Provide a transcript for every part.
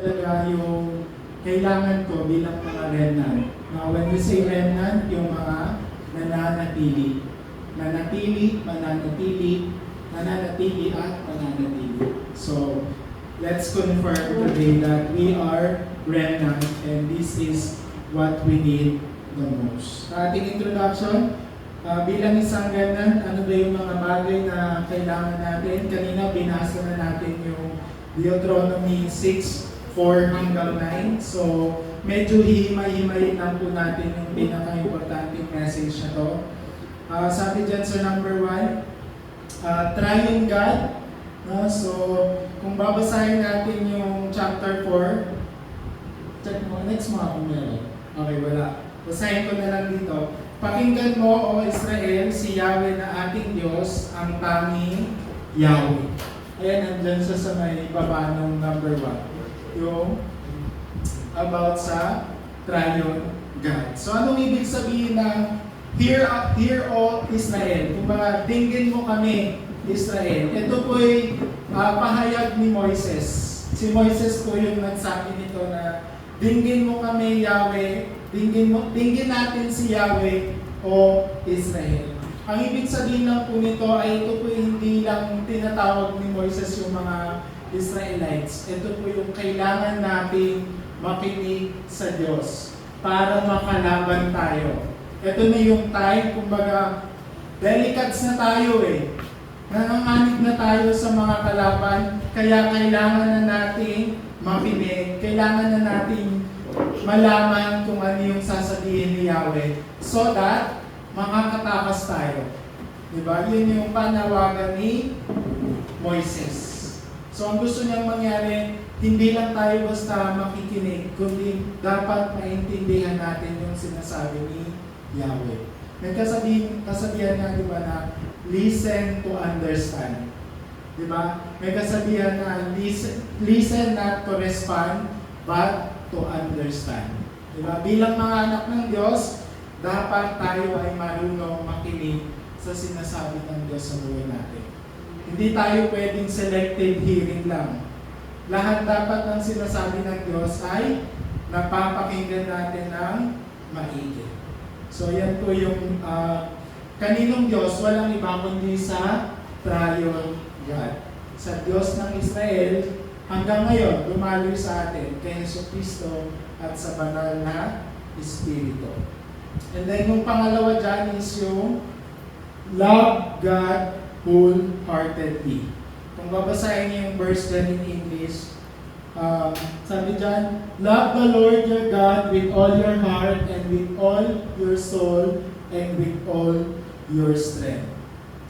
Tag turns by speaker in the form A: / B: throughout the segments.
A: talaga yung kailangan ko bilang mga remnant. Now, when we say remnant, yung mga nananatili. Nanatili, mananatili, nananatili at mananatili. So, let's confirm today that we are remnant and this is what we need the most. Sa ating introduction, bilang isang remnant, ano ba yung mga bagay na kailangan natin? Kanina binasa na natin yung Deuteronomy 6:4 hanggang 9. So, medyo hihimay-himayin lang po natin yung pinaka-importanting message na to. Sabi dyan sa number 1, Triune God. No? So, kung babasahin natin yung chapter 4, check mo, next mo kung meron. Okay, wala. Basahin ko na lang dito. Pakinggan mo, O Israel, si Yahweh na ating Diyos, ang tanging Yahweh. Ayan, nandyan siya sa may baba ng number 1. Yung about sa Triune God. So, anong ibig sabihin ng Hear all Israel? Kung mga dinggin mo kami, Israel. Ito po'y pahayag ni Moises. Si Moises po yung nagsabi nito na dinggin mo kami, Yahweh. Dinggin natin si Yahweh, O Israel. Ang ibig sabihin lang po nito ay ito po hindi lang tinatawag ni Moises yung mga Israelites. Ito po yung kailangan nating makinig sa Diyos para makalaban tayo. Ito na yung time, kumbaga, delicates na tayo Nanganganig na tayo sa mga kalaban, kaya kailangan na nating makinig, kailangan na nating malaman kung ano yung sasabihin ni Yahweh so that makakatakas tayo. Diba? Yun yung panawagan ni Moises. So ang gusto niyang mangyari, hindi lang tayo basta makikinig, kundi dapat maintindihan natin yung sinasabi ni Yahweh. May kasabihan nga, di ba, na listen to understand. Di ba? May kasabihan na listen not to respond, but to understand. Di ba? Bilang mga anak ng Diyos, dapat tayo ay marunong makinig sa sinasabi ng Diyos sa buhay natin. Hindi tayo pwedeng selective hearing lang. Lahat dapat ng sinasabi ng Diyos ay napapakinggan natin ng maigi. So yan po yung kaninong Diyos, walang iba kundi sa Triune God. Sa Diyos ng Israel, hanggang ngayon, dumaloy sa atin kay Jesucristo at sa banal na Espiritu. And then yung pangalawa dyan is yung love God wholeheartedly. Kung babasahin niyo yung verse dyan in English, sabi dyan, love the Lord your God with all your heart and with all your soul and with all your strength.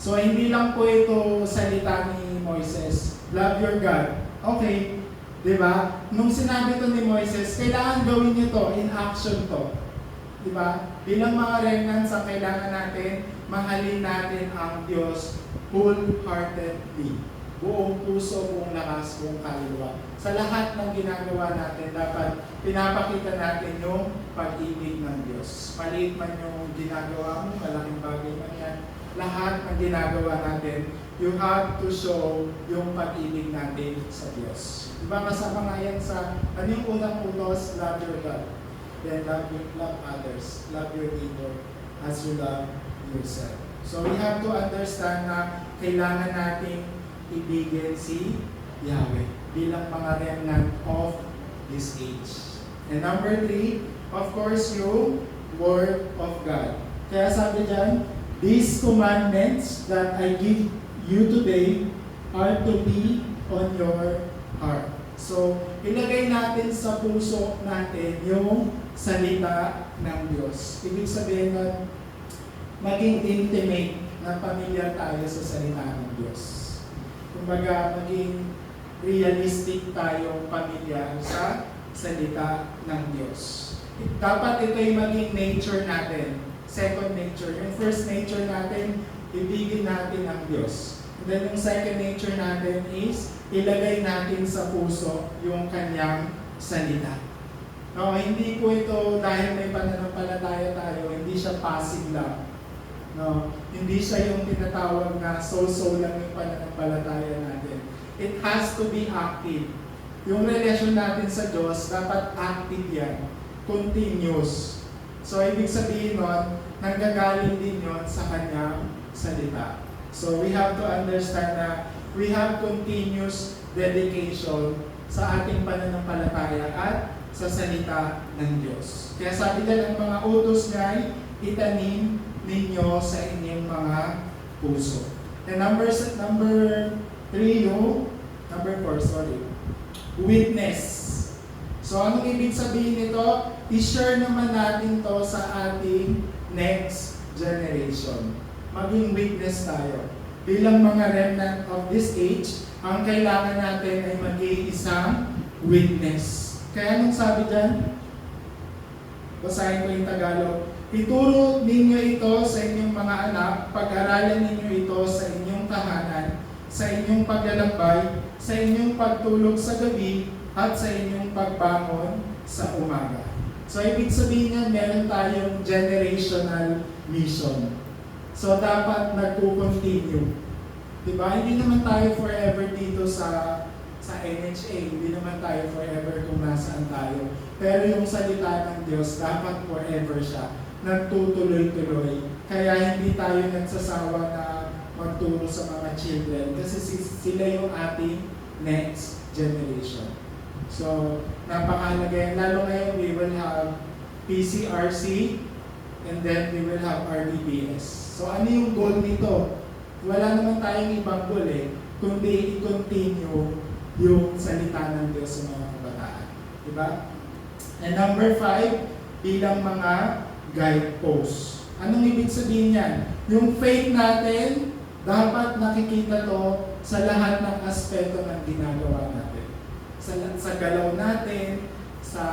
A: So hindi lang po ito salita ni Moises, love your God. Okay, di ba? Nung sinabi ito ni Moises, kailangan gawin niyo to, in action to. Di ba? Bilang mga remnants, ang kailangan natin, mahalin natin ang Diyos wholeheartedly. Buong puso, buong lakas, buong kaluluwa. Sa lahat ng ginagawa natin, dapat pinapakita natin yung pag-ibig ng Diyos. Maliit man yung ginagawa mo, malaking bagay man yan, lahat ng ginagawa natin, you have to show yung pag-ibig natin sa Diyos. Diba kasama nga yan sa, ano yung unang utos? Love your God. Then love others. Love your neighbor as you love yourself. So we have to understand na kailangan nating ibigin si Yahweh bilang mga remnant of this age. And number 3, of course, yung Word of God. Kaya sabi dyan, these commandments that I give you today are to be on your heart. So, ilagay natin sa puso natin yung salita ng Diyos. Ibig sabihin na maging intimate na pamilyar tayo sa salita ng Diyos. Kumbaga, maging realistic tayong pamilyar sa salita ng Diyos. Dapat ito'y maging nature natin. Second nature. Yung first nature natin, ibigin natin ang Diyos. And then yung second nature natin is, ilagay natin sa puso yung kanyang salita. No, hindi po ito dahil may pananampalataya tayo, hindi siya passive lang. No, hindi siya yung tinatawag na so-so lang yung pananampalataya natin. It has to be active. yung relasyon natin sa Diyos, dapat active yan. Continuous. So, ibig sabihin nun, nanggagaling din yon sa Kanyang salita. So, we have to understand na we have continuous dedication sa ating pananampalataya at sa salita ng Diyos. Kaya sabi na ng mga utos niya, itanim ninyo sa inyong mga puso. And number 4, witness. So, anong ibig sabihin nito? I-share naman natin to sa ating next generation. Maging witness tayo. Bilang mga remnant of this age, ang kailangan natin ay maging isang witness. Kaya anong sabi dyan? Basahin ko yung Tagalog. Ituro ninyo ito sa inyong mga anak, pag-aralan ninyo ito sa inyong tahanan, sa inyong paglalakbay, sa inyong pagtulog sa gabi, at sa inyong pagbangon sa umaga. So, ibig sabihin niya, meron tayong generational mission. So, dapat nagko-continue. Diba? Hindi naman tayo forever dito sa NHA. Hindi naman tayo forever kung nasaan tayo. Pero yung salita ng Diyos, dapat forever siya. Nagtutuloy-tuloy. Kaya hindi tayo nagsasawa na magturo sa mga children kasi sila yung ating next generation. So, napakahalaga yan. Lalo ngayon, we will have PCRC and then we will have RDBS. So, ano yung goal nito? Wala naman tayong ibang goal kundi i-continue yung salita ng Diyos sa mga kabataan. Diba? And number 5, bilang mga guideposts. Anong ibig sabihin yan? Yung faith natin, dapat nakikita to sa lahat ng aspeto ng ginagawa natin. Sa galaw natin, sa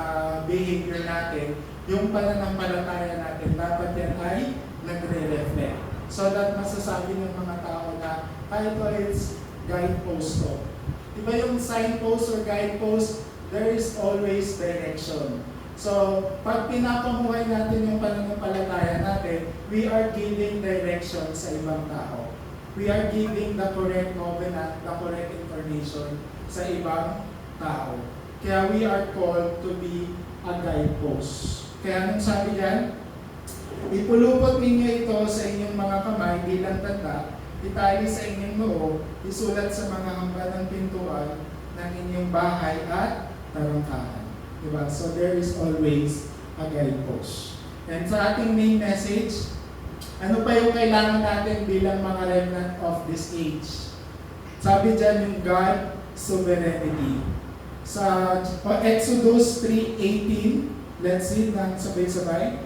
A: behavior natin, yung pananampalataya natin, dapat yan ay nagre-reflect. So that masasabi ng mga tao na ito is guidepost to. Diba yung signpost or guidepost, there is always direction. So, pag pinapamuhay natin yung pananampalataya natin, we are giving direction sa ibang tao. We are giving the correct covenant, the correct information sa ibang tao. Kaya we are called to be a guidepost. Kaya anong sabi diyan? Ipulupot ninyo ito sa inyong mga kamay bilang tanda, itali sa inyong noo, isulat sa mga hamba ng pintuan ng inyong bahay at tarangkahan. Diba? So there is always a guidepost. And sa ating main message, ano pa yung kailangan natin bilang mga remnant of this age? Sabi dyan yung God sovereignty. Sa Exodus 3:18, let's read ng sabay-sabay.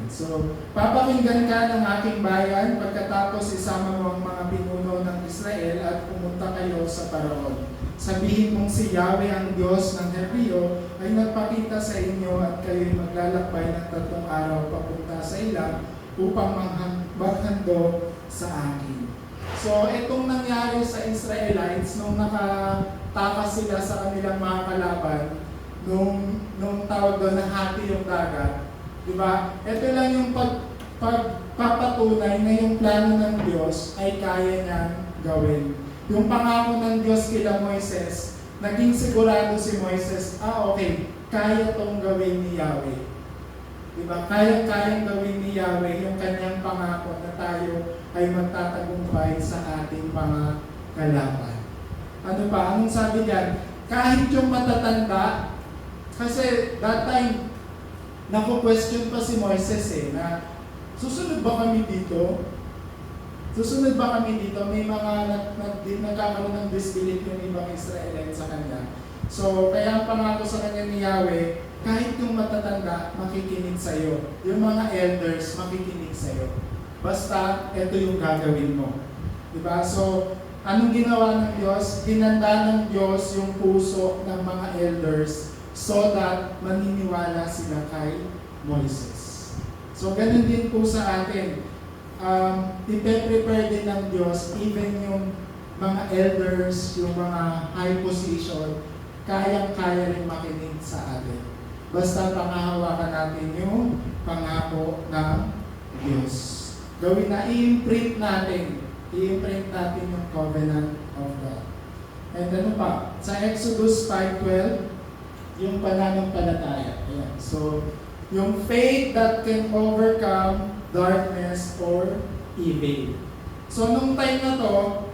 A: So, papakinggan ka ng aking bayan pagkatapos isama mo ang mga pinuno ng Israel at pumunta kayo sa Paraon. Sabihin mong si Yahweh ang Diyos ng Hebreo ay nagpakita sa inyo at kayo'y maglalakbay ng 3 araw papunta sa ilang upang maghando sa akin. So, itong nangyari sa Israelites nung nakatakas sila sa kanilang mga kalaban, nung tawag doon na hati yung dagat, diba? Ito lang yung pagpapatunay na yung plano ng Diyos ay kaya niyang gawin. Yung pangako ng Diyos kila Moises, naging sigurado si Moises, okay, kaya tong gawin ni Yahweh. Diba? Kaya-kayang gawin ni Yahweh yung kanyang pangako na tayo ay magtatagumpay sa ating mga kalaban. Ano pa? Anong sabi diyan? Kahit yung matatanda, kasi that time, naku-question pa si Moises na susunod ba kami dito? Susunod ba kami dito? May mga nagkakaroon ng disbelief yung ibang Israelite sa kanya. So, kaya ang pangako sa kanya ni Yahweh, kahit yung matatanda, makikinig sa'yo. Yung mga elders, makikinig sa'yo. Basta, ito yung gagawin mo. Diba? So, anong ginawa ng Diyos? Hinanda ng Diyos yung puso ng mga elders so that maniniwala sila kay Moises. So, ganun din po sa atin. Ipe-prepare din ng Diyos, even yung mga elders, yung mga high position, kayang-kaya rin makinig sa atin. Basta pangahawakan natin yung pangako ng Diyos. Gawin na, i-imprint natin yung covenant of God. And ano pa? Sa Exodus 5:12, yung pananampalataya. Ayan. So, yung faith that can overcome darkness or evil. So, nung time na to,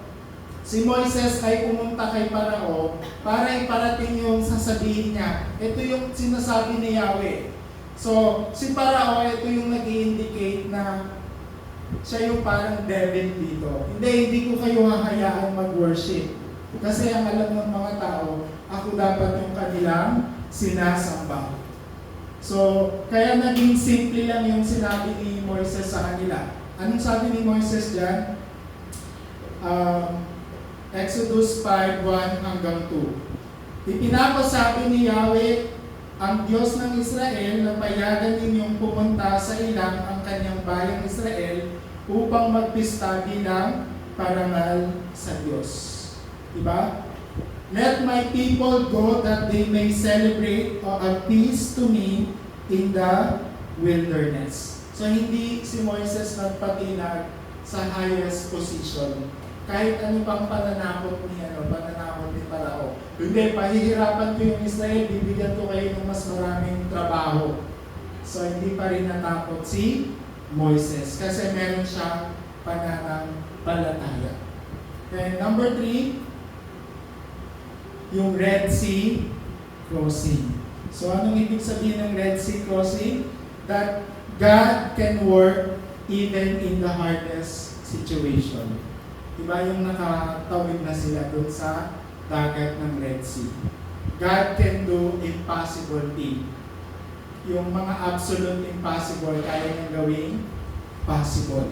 A: si Moises ay pumunta kay Parao para iparating yung sasabihin niya. Ito yung sinasabi ni Yahweh. So, si Parao, ito yung nag-i-indicate na siya yung parang devil dito. Hindi ko kayo hahayaan mag-worship. Kasi ang alam ng mga tao, ako dapat yung kanilang sinasamba. So, kaya naging simple lang yung sinabi ni Moises sa kanila. Anong sabi ni Moises dyan? Exodus 5:1 hanggang 2. Ipinapasabi ni Yahweh, ang Diyos ng Israel, na payagan ninyong pumunta sa ilang ang kanyang bayang Israel upang magpista bilang parangal sa Diyos. Diba? Let my people go that they may celebrate a feast to me in the wilderness. So hindi si Moises nagpatinag sa highest position. Kahit ano pang pananakot ni Parao. Hindi, pahihirapan ko yung Israel, bibigyan ko kayo ng mas maraming trabaho. So hindi pa rin natakot si Moises kasi meron siyang pananampalataya. And number 3, yung Red Sea crossing. So anong ibig sabihin ng Red Sea crossing? That God can work even in the hardest situation. Diba yung nakatawid na sila doon sa dagat ng Red Sea. God can do impossible thing. Yung mga absolute impossible, kaya niyang gawing possible.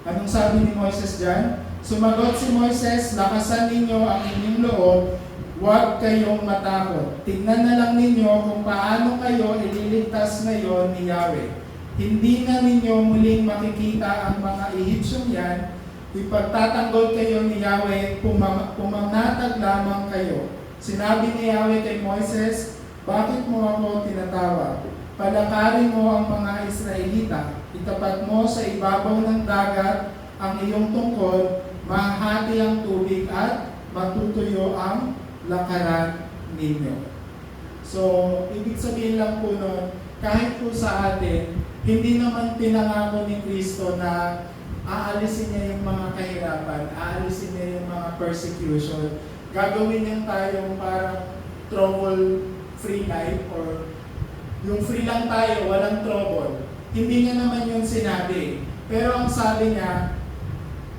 A: Anong sabi ni Moises dyan? Sumagot si Moises, lakasan ninyo ang inyong loob, huwag kayong matakot. Tignan na lang ninyo kung paano kayo ililigtas ngayon ni Yahweh. Hindi na ninyo muling makikita ang mga Egyptian yan. Ipagtatanggol kayo ni Yahweh, pumanatag lamang kayo. Sinabi ni Yahweh kay Moises, bakit mo ako tinatawag? Palakarin mo ang mga Israelita. Itapat mo sa ibabaw ng dagat ang iyong tungkod, mahati ang tubig at matutuyo ang lakaran ninyo. So, ibig sabihin lang po nun, kahit po sa atin, hindi naman pinangako ni Kristo na aalisin niya yung mga kahirapan, aalisin niya yung mga persecution, gagawin niya tayong parang trouble-free life or yung free lang tayo, walang trouble. Hindi niya naman yung sinabi. Pero ang sabi niya,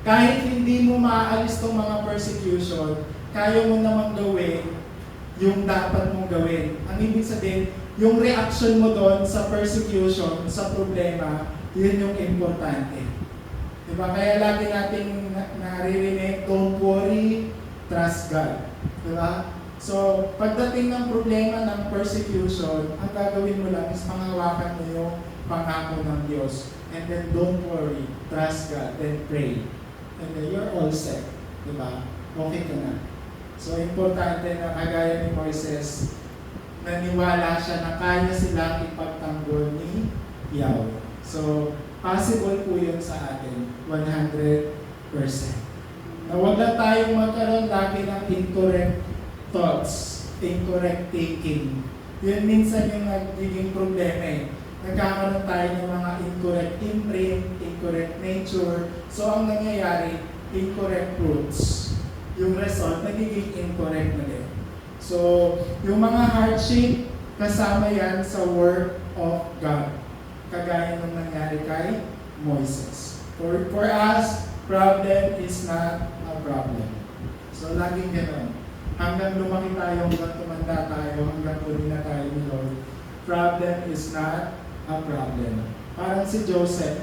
A: kahit hindi mo maaalis tong mga persecution, kaya mo namang gawin yung dapat mong gawin. Ang ibig sabihin, yung reaction mo doon sa persecution, sa problema, yun yung importante. Diba? Kaya lagi nating naririnig, don't worry, trust God. Diba? So, pagdating ng problema ng persecution, ang gagawin mo lang is panghawakan mo yung pangako ng Diyos. And then don't worry, trust God, then pray. And then you're all set. Diba? Okay ka na. So, importante na kagaya ni Moises, naniwala siya na kaya silang ipagtanggol ni Yahweh. So, possible po yun sa atin, 100%. Na huwag lang tayong magkaroon lagi ng incorrect thoughts, incorrect thinking. Yun minsan yung nagiging problema eh. Nagkakaroon tayo ng mga incorrect imprint, incorrect nature. So, ang nangyayari, incorrect fruits. Yung result, nagiging incorrect na din. So, yung mga hardship, kasama yan sa work of God. Kagaya ng nangyari kay Moises. For us, problem is not a problem. So, laging gano'n. Hanggang lumaki tayo, hanggang tumanda tayo, hanggang huli na tayo ni Lord, problem is not a problem. Parang si Joseph,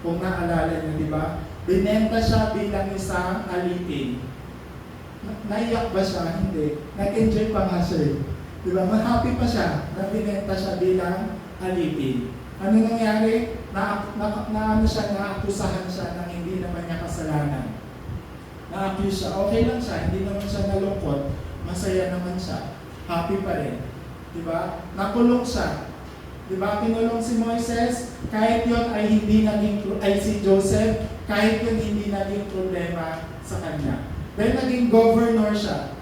A: kung naalala niyo, di ba? Binenta siya bilang isang alipin. Naiyak ba siya? Hindi. Nag-enjoy pa nga siya. Di ba? Happy pa siya na binenta siya bilang alipin. Ano nangyari? Naakusahan siya ng hindi naman niya kasalanan. Na-accuse siya. Okay lang siya. Hindi naman siya nalungkot. Masaya naman siya. Happy pa rin. Di ba? Nakulong siya. Di ba? Kinulong si Moises. Kahit yun ay hindi naging, si Joseph, kahit yun hindi naging problema sa kanya. Dahil naging governor siya.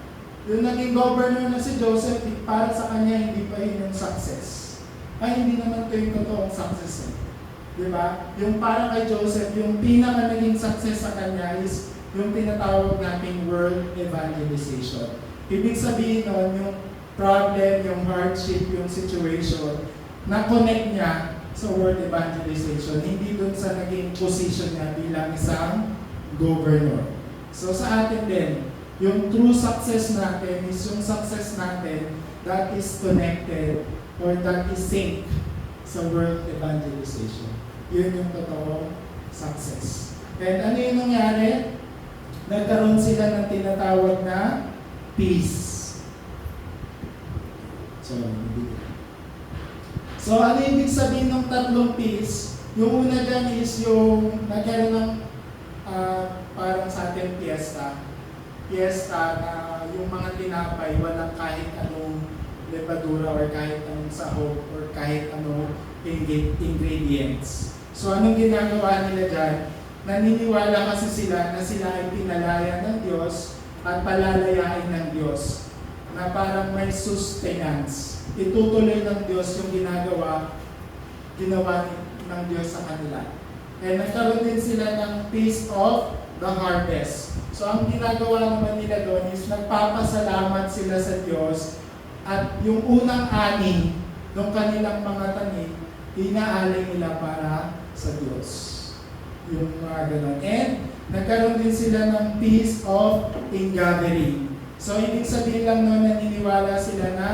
A: Yung naging governor na si Joseph, para sa kanya hindi pa yun yung success. Ay, hindi naman ito yung totoong success. Di ba? Yung para kay Joseph, yung pinaka naging success sa kanya is yung tinatawag nating world evangelization. Ibig sabihin nun, yung problem, yung hardship, yung situation, na-connect niya sa world evangelization, hindi dun sa naging position niya bilang isang governor. So sa atin din, yung true success natin is yung success natin that is connected or that is synced sa world evangelization. Yun yung totoong success. And ano yung nangyari? Nagkaroon sila ng tinatawag na peace. So ano ibig sabihin ng tatlong peace? Yung una dyan is yung nagkaroon ng parang sa atin fiesta na yung mga tinapay, walang kahit anong levadura or kahit anong sahog or kahit anong ingredients. So anong ginagawa nila dyan? Naniniwala kasi sila na sila ay pinalaya ng Diyos at palalayain ng Diyos na parang may sustenance. Itutuloy ng Diyos yung ginawa ng Diyos sa kanila. And nagkaroon din sila ng peace of the harvest. So ang ginagawa naman nila doon is nagpapasalamat sila sa Diyos at yung unang ani ng kanilang mga tanim, inaalay nila para sa Diyos. Yung mga ganun. And nagkaroon din sila ng peace of ingathering. So ibig sabihin lang noon, naniniwala sila na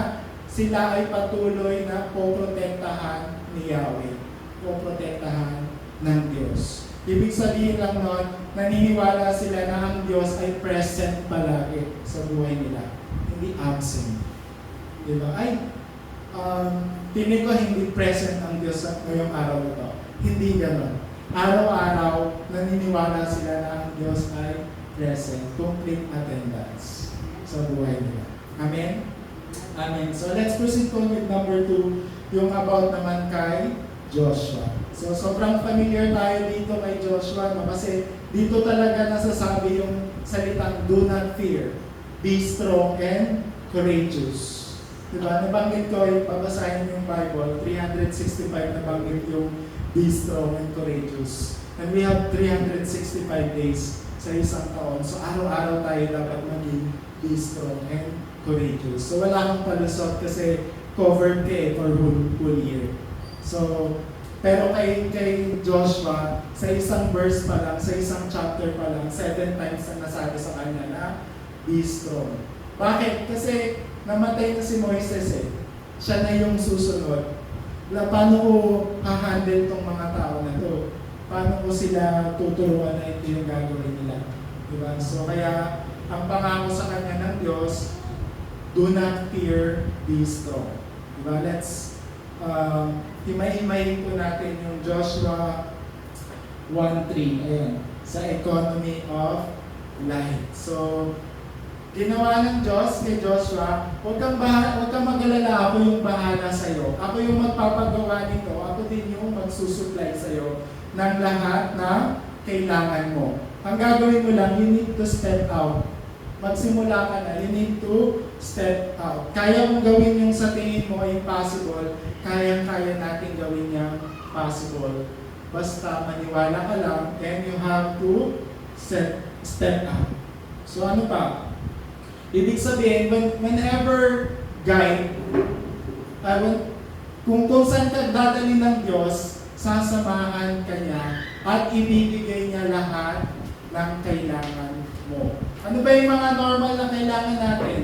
A: sila ay patuloy na poprotektahan ni Yahweh. Poprotektahan ng Diyos. Ibig sabihin lang noon, naniniwala sila na ang Diyos ay present palagi sa buhay nila. Hindi absent. Diba? Tingin ko hindi present ang Diyos ngayong araw na ito. Hindi gano'n. Araw-araw, naniniwala sila na ang Diyos ay present. Complete attendance sa buhay nila. Amen? Amen. So let's proceed po with number 2, yung about naman kay Joshua. So sobrang familiar tayo dito kay Joshua, no? Kasi dito talaga nasasabi yung salitang do not fear, be strong and courageous. Diba? Nabanggit ko, babasahin yung Bible, 365 nabanggit yung be strong and courageous. And we have 365 days sa isang taon. So araw-araw tayo dapat maging be strong and courageous. So wala kang palusot kasi covered ka for whole year. So, pero kay Joshua, sa isang verse pa lang, sa isang chapter pa lang, 7 times na nasabi sa kanya na be strong. Bakit? Kasi namatay na si Moises eh. Siya na yung susunod. Paano ko ha-handle tong mga tao na to? Paano ko sila tuturuan na ito yung gagawin nila? Diba? So kaya, ang pangako sa kanya ng Diyos, do not fear, be strong. Diba? Let's himay-himayin po natin yung Joshua 1:3, ayan, sa economy of light. So, ginawa ng Diyos kay Joshua, huwag kang mag-alala, ako yung bahala sa'yo. Ako yung magpapagawa nito, ako din yung magsusupply sa'yo ng lahat na kailangan mo. Ang gagawin mo lang, you need to step out. Magsimula ka na, you need to step out. Kaya mong gawin yung sa tingin mo ay impossible, kaya natin gawin yung possible. Basta maniwala ka lang, and you have to step out. So ano pa? Ibig sabihin, whenever guide, kung saan ka dadali ng Diyos, sasamahan ka niya at ibibigay niya lahat ng kailangan mo. Ano ba yung mga normal na kailangan natin?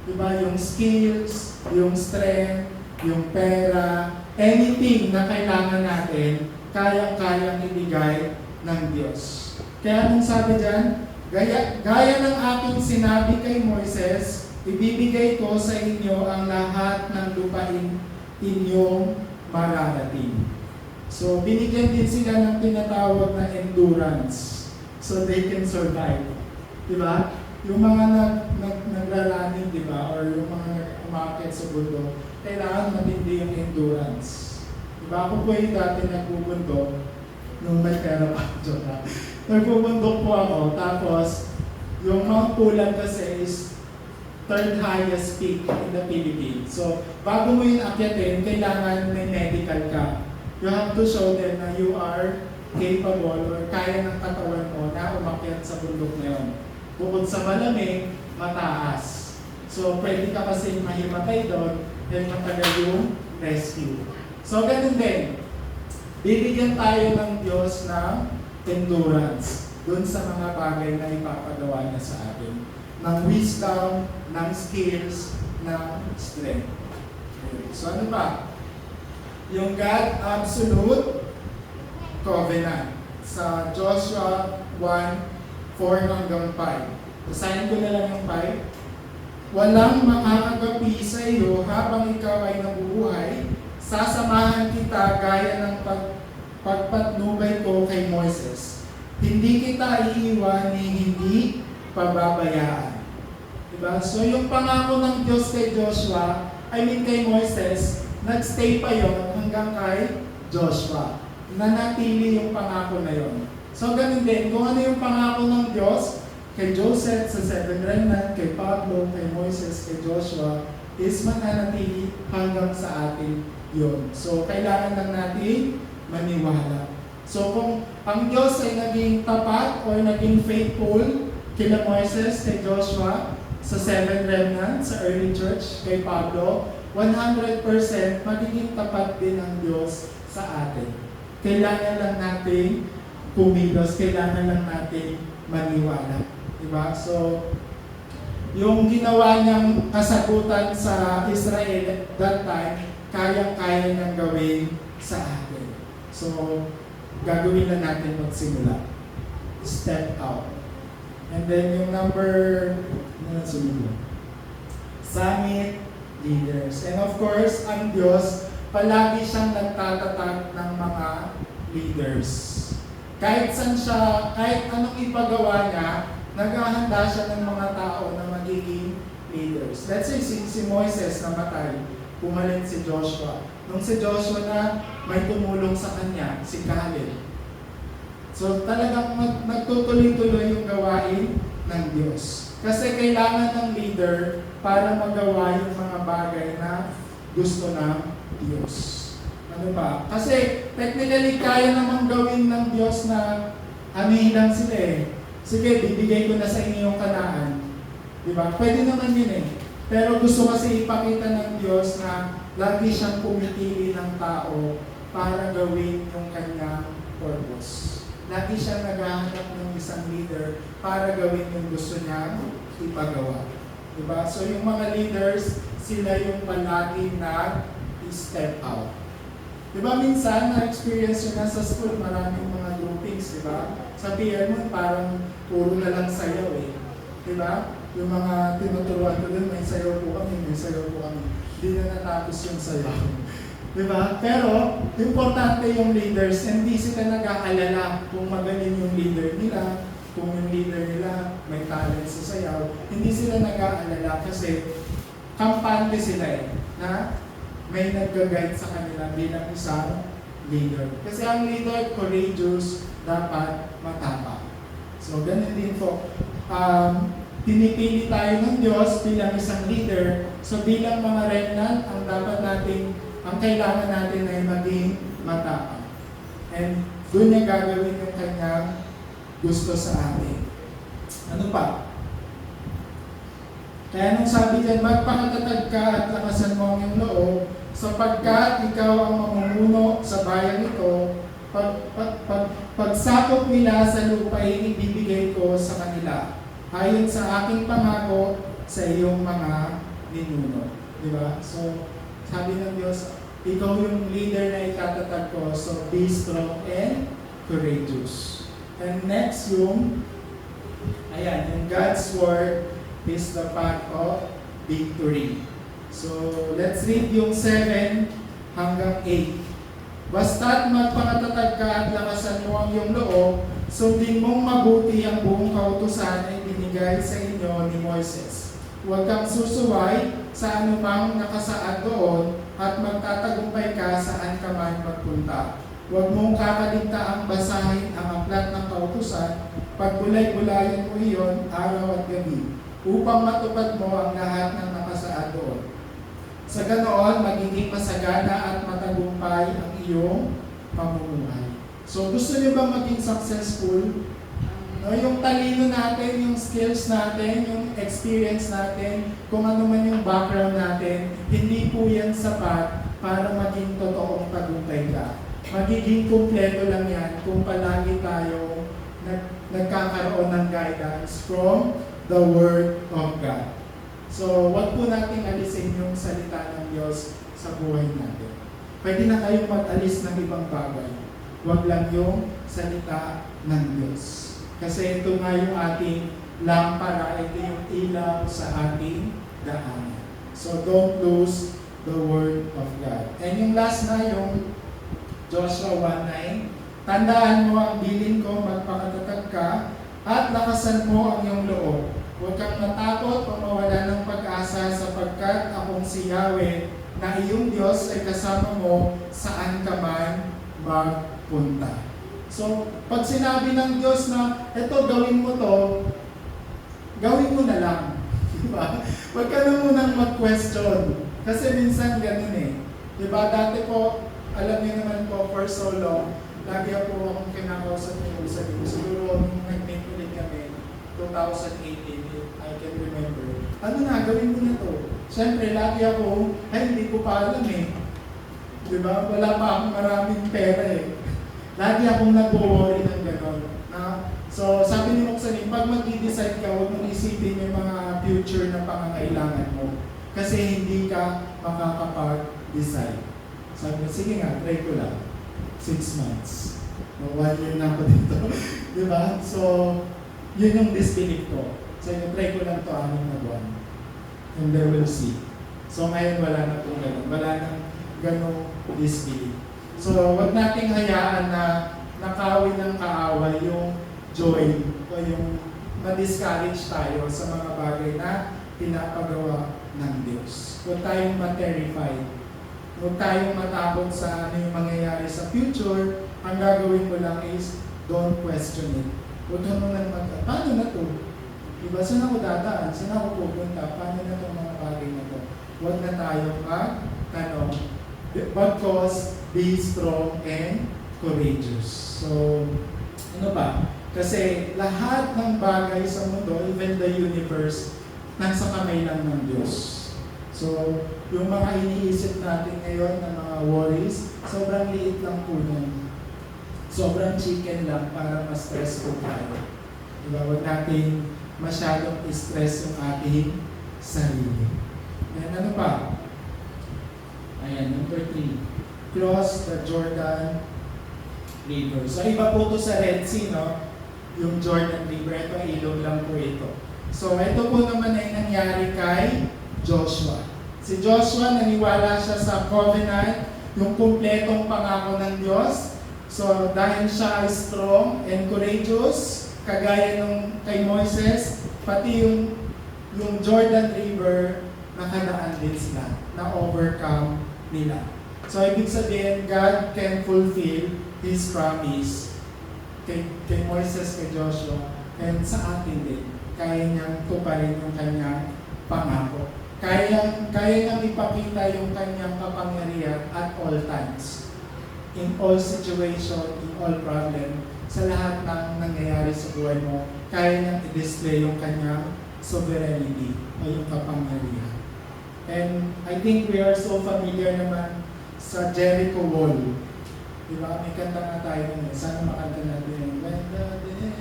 A: Diba? Yung skills, yung strength, yung pera, anything na kailangan natin, kayang-kayang ibigay ng Diyos. Kaya anong sabi dyan? Gaya ng aking sinabi kay Moises, ibibigay ko sa inyo ang lahat ng lupain inyong mararating. So, binigyan din sila ng tinatawag na endurance so they can survive. Diba? Yung mga nagraraning, diba? Or yung mga umakit sa bundok, kailangan matindi yung endurance. Diba? Ako po yung dati nagbubundok nung may pera pa. Joke na. Nagbubundok po ako, tapos yung Mount Pulag kasi is third highest peak in the Philippines. So, bago mo yun akyatin, kailangan may medical ka. You have to show them na you are capable or kaya ng katawan mo na umakyat sa bundok na yun. Bukod sa malamig, mataas. So, pwede ka kasi mahimatay doon, then matagal yung rescue. So, ganun din. Bibigyan tayo ng Diyos ng endurance dun sa mga bagay na ipapagawa niya sa atin. Ng wisdom, ng skills, ng strength. Okay. So, ano ba? Yung God Absolute Covenant sa Joshua 1:4 hanggang 5. Basahin ko na lang yung 5. Walang makakagapi sa iyo habang ikaw ay nabubuhay. Sasamahan kita gaya ng pagpatnubay ko kay Moises. Hindi kita iiwan ni hindi pababayaan. Diba? So yung pangako ng Diyos kay Joshua, kay Moises, nagstay pa yon hanggang kay Joshua. Nanatili yung pangako na yon. So ganun din, kung ano yung pangako ng Diyos, kay Joseph sa 7 remnant, kay Pablo, kay Moises, kay Joshua, is mananatili hanggang sa atin yon. So kailangan lang natin maniwala. So kung ang Diyos ay naging tapat or naging faithful kila Moises, kay Joshua, sa 7 remnant, sa early church, kay Pablo, 100% magiging tapat din ang Diyos sa atin. Kailangan lang natin kumilos, kailangan lang natin maniwala. Diba? So, yung ginawa niyang kasagutan sa Israel that time, kayang-kaya niyang gawin sa atin. So, gagawin na natin magsimula. Step out. And then yung number, summit leaders. And of course, ang Diyos, palagi siyang nagtatatag ng mga leaders. Kahit saan siya, kahit anong ipagawa niya, naghahanda siya ng mga tao na magiging leaders. Let's say, si Moises namatay, pumalit si Joshua. Nung si Joshua na may tumulong sa kanya, si Caleb. So talagang nagtutuloy-tuloy yung gawain ng Diyos. Kasi kailangan ng leader para magawa yung mga bagay na gusto ng Diyos. Ano ba? Kasi technically kaya namang gawin ng Diyos na anihin lang sila eh. Sige, bibigay ko na sa inyo yung Kanaan. Diba? Pwede naman yun eh. Pero gusto kasi ipakita ng Diyos na lagi siyang pumipili ng tao para gawin yung kanyang purpose. Lagi siyang naghahanap ng isang leader para gawin yung gusto niya ipagawa. Diba? So yung mga leaders, sila yung palagi nag-step out. Diba minsan, na-experience yun na sa school, maraming mga groupings, diba? Sabihan mo, parang puro na lang sayaw eh. Diba? Yung mga tinuturuan ko dun, may sayaw po kami, may sayaw po kami. Hindi na natapos yung sayaw. Diba? Pero, importante yung leaders, hindi sila nag-aalala kung magaling yung leader nila, kung yung leader nila may talent sa sayaw. Hindi sila nag-aalala kasi kampante sila eh, na may nag-guide sa kanila bilang isang leader. Kasi ang leader, courageous, dapat matapang. So, ganun din po. Pinipili tayo ng Diyos bilang isang leader. So, bilang mga remnant, ang kailangan natin ay maging matapang. And doon niya gagawin yung kanyang gusto sa atin. Ano pa? Kaya nung sabi dyan, magpakatatag ka at lakasan mo ang iyong loob, sapagkat ikaw ang mamumuno sa bayan ito, pagsakop nila sa lupain, ibibigay ko sa kanila, ayon sa aking pangako sa iyong mga ninuno. Diba? So, sabi ng Diyos, ikaw yung leader na itatatag ko, so be strong and courageous. And next yung God's word is the path of victory. So, let's read yung 7 hanggang 8. Basta't magpakatatag ka at lakasan mo ang iyong loob, sundin mong mabuti ang buong kautusan na ibinigay sa inyo ni Moises. Huwag kang susuway sa anumang nakasaad doon at magtatagumpay ka saan ka man magpunta. Huwag mong kakaligtaang basahin ang aklat ng kautusan, pagbulay-bulayan mo iyon araw at gabi. upang matupad mo ang lahat ng nakasaad doon. Sa ganoon, magiging masagana at matagumpay ang iyong pamumuhay. So, gusto niyo bang maging successful? No, yung talino natin, yung skills natin, yung experience natin, kung ano man yung background natin, hindi po yan sapat para maging totoong tagumpay ka. Magiging kumpleto lang yan kung palagi tayo nagkakaroon ng guidance from the Word of God. So, wag po nating alisin yung salita ng Diyos sa buhay natin. Pwede na kayong mag-alis ng ibang bagay. Wag lang yung salita ng Diyos. Kasi ito nga yung ating lampara, ito yung ilaw sa ating daanan. So, don't lose the Word of God. And yung last na, yung Joshua 1:9, tandaan mo ang bilin ko, magpakatatag ka, at lakasan mo ang iyong loob. Huwag kang matakot o mawala ng pag-asa sapagkat akong si Yahweh na iyong Diyos ay kasama mo saan ka man magpunta. So, pag sinabi ng Diyos na, eto, gawin mo to, gawin mo na lang. Diba? Huwag ka na munang mag-question. Kasi minsan ganun eh. Diba? Dati po, alam niyo naman po, for so long, lagi po akong kinakausap ng isa dito. Siguro, nung nag-meet ulit kami, 2018, I can remember. Ano na, gawin mo na to. Siyempre, lagi ako, ay, hindi ko pa alam eh. Diba? Wala pa akong maraming pera eh. Lagi akong nag-worry ng gano'n. So, sabi ni Moksanin, pag mag-decide ka, huwag mong isipin yung mga future na pangangailangan mo. Kasi hindi ka makakapag-decide. Sabi ko, sige nga, try ko lang. 6 months. 1 year na ako dito. Diba? So, yun yung disbelief ko. Sabi ko, try ko lang to 6 na buwan. And then we'll see. So, ngayon wala na po gano'n. Wala nang gano'ng disbelief. So, wag nating hayaan na nakawin ng kaaway yung joy o yung ma-discourage tayo sa mga bagay na pinapagawa ng Diyos. Huwag tayong ma-terrified. Huwag tayong matakot sa ano yung mangyayari sa future. Ang gagawin mo lang is, don't question it. Huwag ka muna paano na to? Diba? Saan ako dadaan? Saan ako pupunta? Paano na itong mga bagay na to? Huwag na tayong mag-tanong. Because be strong and courageous. So, ano ba? Kasi lahat ng bagay sa mundo, even the universe, nasa kamay lang ng Diyos. So, yung mga iniisip natin ngayon na mga worries, sobrang liit lang po nun. Sobrang chicken lang para ma-stressful tayo. Diba? Huwag natin masyadong stress yung ating sarili. And ano pa? Ayan, number 3. Cross the Jordan River. So, iba po ito sa Red Sea, no? Yung Jordan River. Ito, ilog lang po ito. So, ito po naman ay nangyari kay Joshua. Si Joshua, naniwala siya sa covenant, yung kumpletong pangako ng Diyos. So, dahil siya ay strong and courageous, kagaya nung kay Moises, pati yung Jordan River, nakadaan din sila, na-overcome nila. So, ibig sabihin, God can fulfill His promise kay Moises, kay Joshua, and sa atin din. Kaya niyang tuparin yung kanyang pangako. Kaya niyang ipakita yung kanyang kapangyarihan at all times. In all situation, in all problem, sa lahat ng nangyayari sa buhay mo, kaya niyang i-display yung kanyang sovereignty o yung kapangyarihan. And I think we are so familiar naman sa Jericho Wall. Diba? May kanta nga tayo nun. Sana makanta natin yung when the day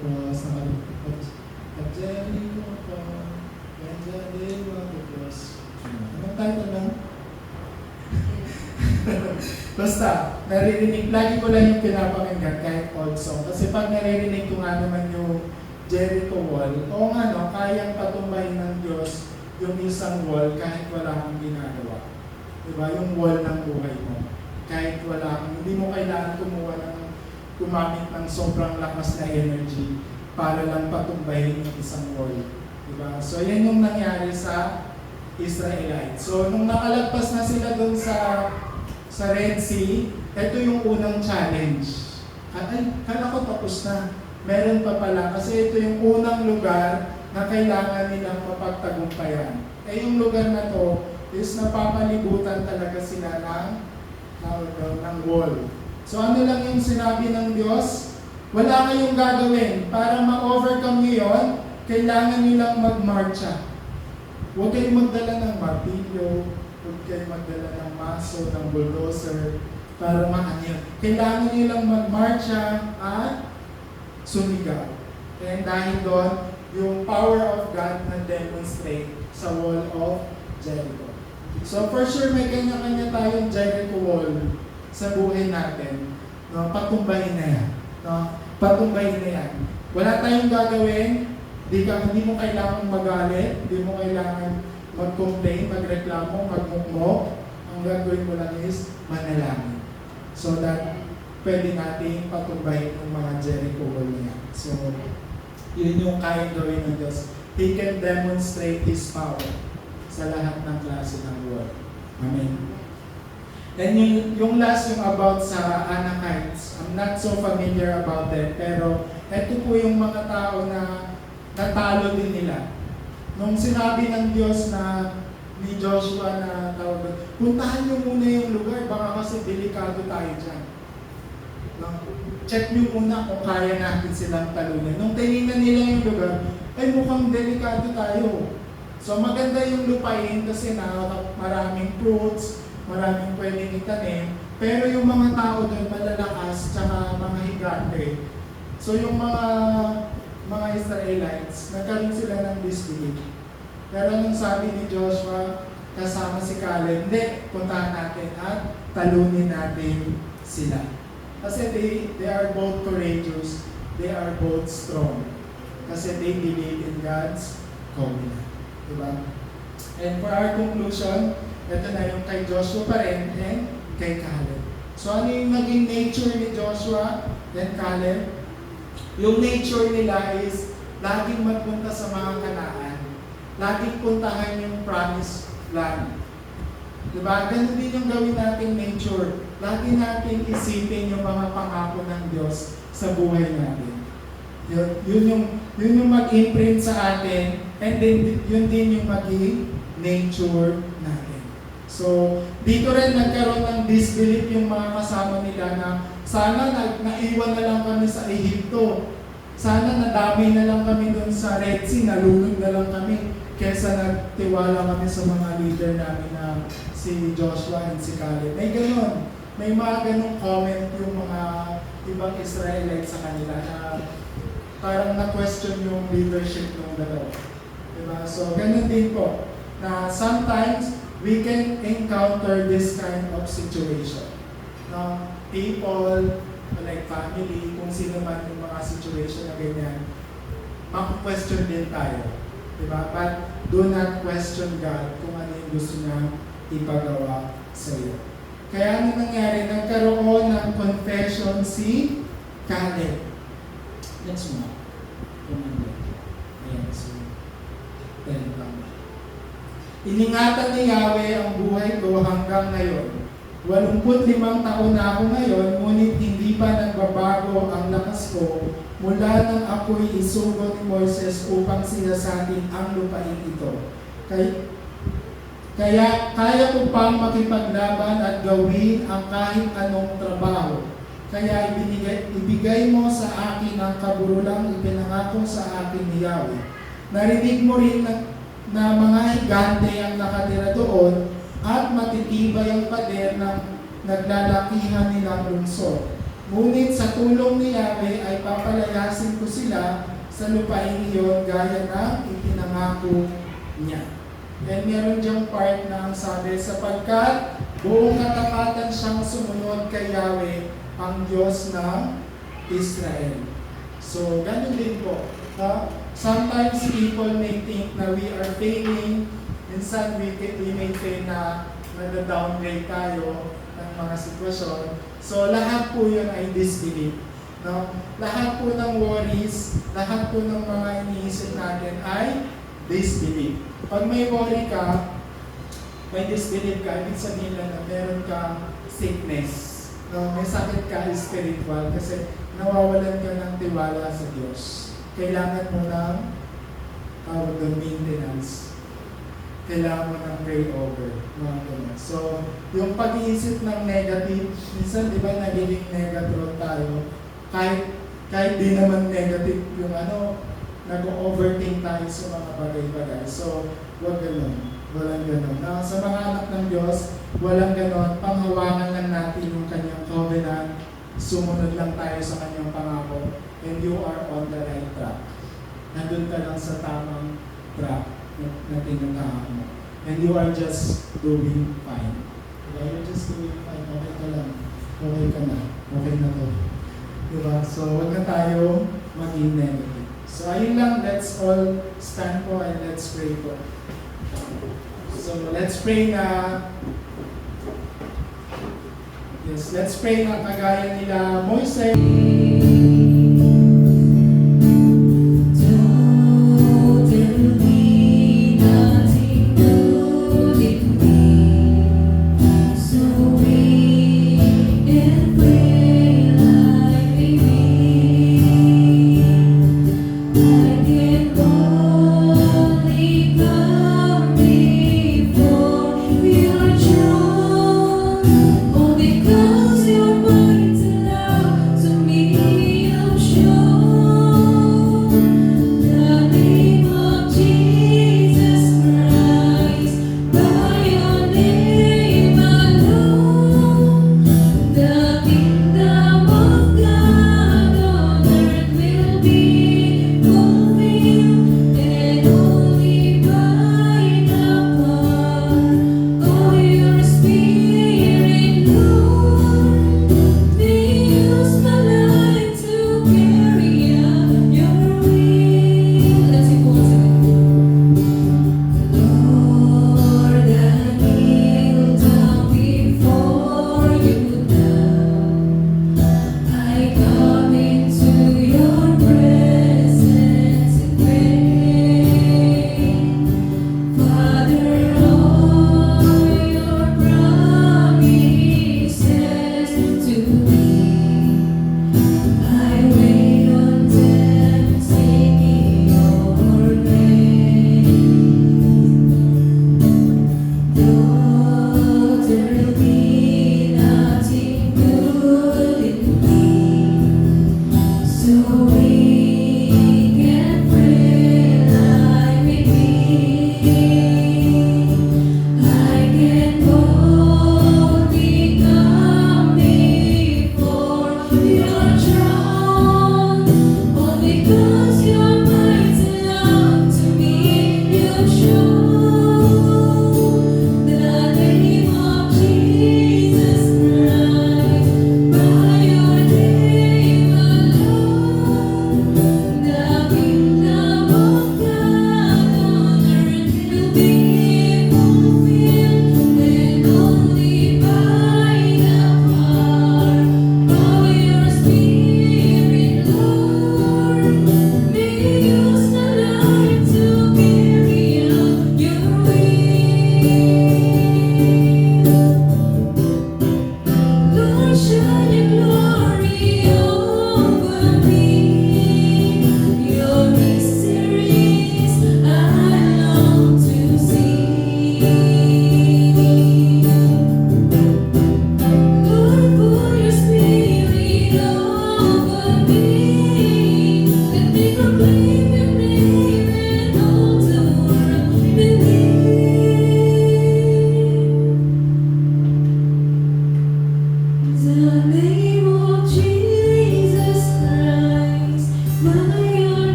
A: was at Jericho Wall, when the day was. Anong title lang? Basta, naririnig, lagi ko lang yung pinapakinggan kahit old song. Kasi pag naririnig ko nga naman yung Jericho Wall, o nga no, kayang patumbahin ng Diyos yung isang wall kahit wala kang ginagawa. Diba? Yung wall ng buhay mo. Kahit wala kang, hindi mo kailangan gumamit ng sobrang lakas na energy para lang patumbahin yung isang wall. Diba? So, yan yung nangyari sa Israelites. So, nung nakalagpas na sila dun sa Red Sea, ito yung unang challenge. Ay, kala ko tapos na. Meron pa pala. Kasi ito yung unang lugar na kailangan nilang mapagtagumpayan. Eh yung lugar na to is napapalibutan talaga sila ng wall. So ano lang yung sinabi ng Diyos? Wala kayong gagawin. Para ma-overcome nyo yun, kailangan nyo lang magmarcha. Huwag kayong magdala ng martilyo, huwag kayong magdala ng maso, ng bulldozer, para maanyo. Kailangan nyo lang magmarcha at sumigaw. And dahil doon, yung power of God na demonstrate sa wall of Jericho. So for sure, may kanya-kanya tayong Jericho wall sa buhay natin. No? Patumbahin na yan. No? Patumbahin na yan. Wala tayong gagawin. Hindi mo kailangan magalit. Hindi mo kailangan mag-complain, magreklamo, magmukmok. Ang gagawin mo lang is manalangin. So that pwede natin patumbahin ng mga Jericho wall niya. So, yun yung kayang gawin ng Diyos. He can demonstrate His power sa lahat ng klase ng wall. Amen. And yung last, yung about sa Anakites, I'm not so familiar about it, pero ito po yung mga tao na natalo din nila. Nung sinabi ng Diyos na ni Joshua na tawag, puntahan nyo muna yung lugar, baka kasi delikado tayo dyan. No? Check nyo muna kung kaya natin silang talunin. Nung tinignan nila yung lugar, ay mukhang delikado tayo. So maganda yung lupain kasi maraming fruits, maraming pwedeng itanim, pero yung mga tao doon malalakas, tsaka mga higante. So yung mga Israelites, nagkaroon sila ng disbelief. Pero nung sabi ni Joshua, kasama si Caleb, hindi, puntahan natin at talunin natin sila. Kasi they are both courageous, they are both strong. Kasi they believe in God's covenant. Diba? And for our conclusion, ito na yung kay Joshua pa rin and kay Caleb. So ano yung naging nature ni Joshua and Caleb? Yung nature nila is laging magpunta sa mga Kanaan. Laging puntahan yung promised land. Diba? Ganun din yung gawin nating nature. Lagi natin isipin yung mga pangako ng Diyos sa buhay natin. Yun yung mag-imprint sa atin, and then yun din yung maging nature natin. So, dito rin nagkaroon ng disbelief yung mga kasama nila na sana naiwan na lang kami sa Ehipto. Sana nadami na lang kami doon sa Red Sea, nalunod na lang kami kesa nagtiwala kami sa mga leader namin na si Joshua and si Caleb. May ganun. May mga ganung comment yung mga ibang Israelites sa kanila na parang na-question yung leadership ng dalawa. Diba? So, ganun din po, na sometimes we can encounter this kind of situation. No? People, like family, kung sino man yung mga situation na ganyan, mag-question din tayo. Diba? But do not question God kung ano yung gusto niya ipagawa sa iyo. Kaya ano nangyari? Nagkaroon ng confession si Caleb. Let's move. Ayan, so, iningatan ni Yahweh ang buhay ko hanggang ngayon. 85 taon na ako ngayon, ngunit hindi pa nagbabago ang lakas ko mula nang ako'y isugo ni Moises upang sinasatin ang lupain ito. Kaya kaya ko pang makipaglaban at gawin ang kahit anong trabaho. Kaya ibigay mo sa akin ang kaburulang ipinangako sa akin ni Yahweh. Narinig mo rin na mga higante ang nakatira doon at matitibay ang pader ng naglalakihan nilang lungsod. Ngunit sa tulong ni Yahweh ay papalayasin ko sila sa lupain iyon gaya ng ipinangako niya. And meron diyang part na ang sabi, sapagkat buong katapatan siyang sumunod kay Yahweh, ang Diyos ng Israel. So, ganun din po. Sometimes people may think na we are failing. Minsan we may fail na nag-downgrade tayo ng mga sitwasyon. So, lahat po yun ay disbelief. No? Lahat po ng worries, lahat po ng mga iniisip natin ay disbelief. Pag may worry ka, may disbelief ka, ibig sabihin lang na meron kang sickness. No, may sakit ka spiritual kasi nawawalan ka ng tiwala sa Diyos. Kailangan mo ng tawag doon, maintenance. Kailangan mo ng pray over. Mga ganun. So, yung pag-iisip ng negative, minsan di ba nagiging negative tayo, kahit di naman negative yung nag-overthink tayo sa mga bagay-bagay. So, huwag ganun. Walang ganun. Now, sa mga anak ng Diyos, walang ganun. Panghawakan lang natin yung kanyang covenant. Sumunod lang tayo sa kanyang pangako. And you are on the right track. Nandun ka lang sa tamang track na tinatahak mo. And you are just doing fine. You're just doing fine. Okay ka lang. Okay ka na. Okay na to. Diba? So, wag na tayo maging negative. So, ayun lang. Let's all stand po and let's pray po. So, let's pray na let's pray na kagaya nila Moises.
B: Because you're mighty now to me,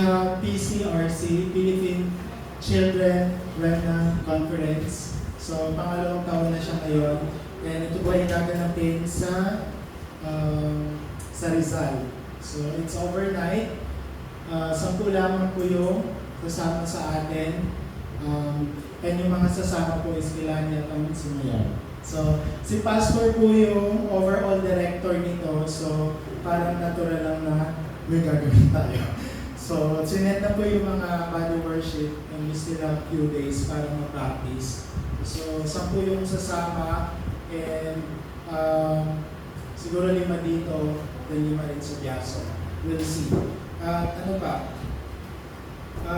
A: have PCRC, Philippine Children Remnant Conference. So, pangalawang taon na siya ngayon. And ito po ay gaganapin sa Rizal. So, it's overnight. 10 lamang po yung kasama sa atin. And yung mga sasama po is kailangan niya itong sumayaw. So, si Pastor po yung overall director nito. So, parang natural lang na may gagawin tayo. So, sinet na po yung mga body worship and we still have few days para ma-practice. So, 10 yung sasama and siguro 5 dito, then 5 rin sa Biaso. We'll see. Ano pa?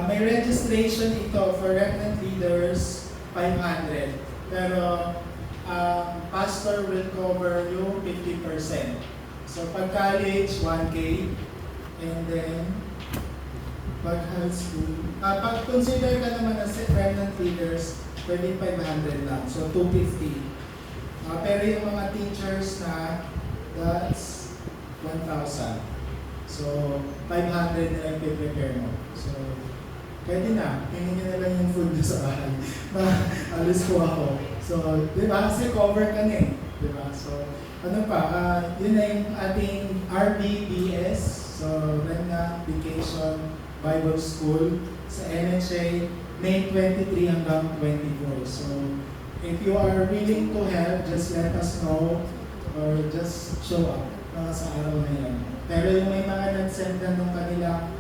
A: May registration ito for remnant leaders, 500. Pero, pastor will cover yung 50%. So, pag college, 1K. And then, pag high school, pag consider ka naman as remnant leaders, pwede 500 lang. So, 250. Pero yung mga teachers na, that's 1,000. So, 500 na lang prepare mo. So, pwede na. Hingin nyo na lang yung food sa bahay. Alis ko ako. So, di ba? Kasi cover ka na eh. Di ba? So, ano pa? Yun na yung ating RBBS. So, Remnant Vacation Bible School sa NHA, May 23 hanggang 24. So, if you are willing to help, just let us know or just show up sa araw na yan. Pero yung may mga nag-send na nung kanila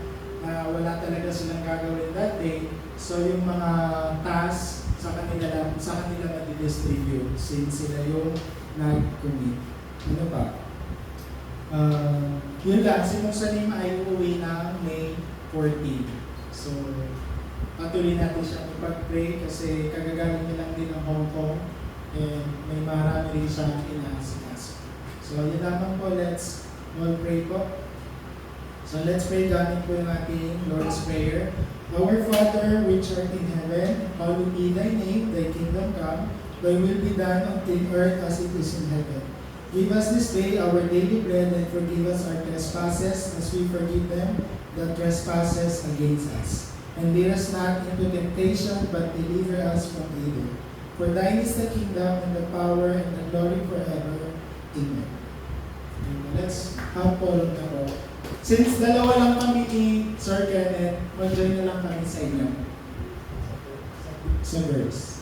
A: wala talaga silang gagawin that day, so yung mga task sa kanila madi-distribute since sila yung nag-commit. Ano pa? Yun lang, si Musalim ay uuwi na May 14. So, patuloy natin siya ipag-pray kasi kagagaling niya lang din ng Hong Kong and may marami rin siyang inaasikaso. So, yun lamang po, let's all pray po. So, let's pray gamit po yung ating Lord's Prayer. Our Father, which art in heaven, hallowed be thy name, thy kingdom come, thy will be done on earth as it is in heaven. Give us this day our daily bread and forgive us our trespasses as we forgive them that trespasses against us. And lead us not into temptation, but deliver us from evil. For thine is the kingdom and the power and the glory forever. Amen. Let's have Paul na po. Since dalawa lang kami ni Sir Kenneth, mag-join na lang kami sa inyo. Sa verse.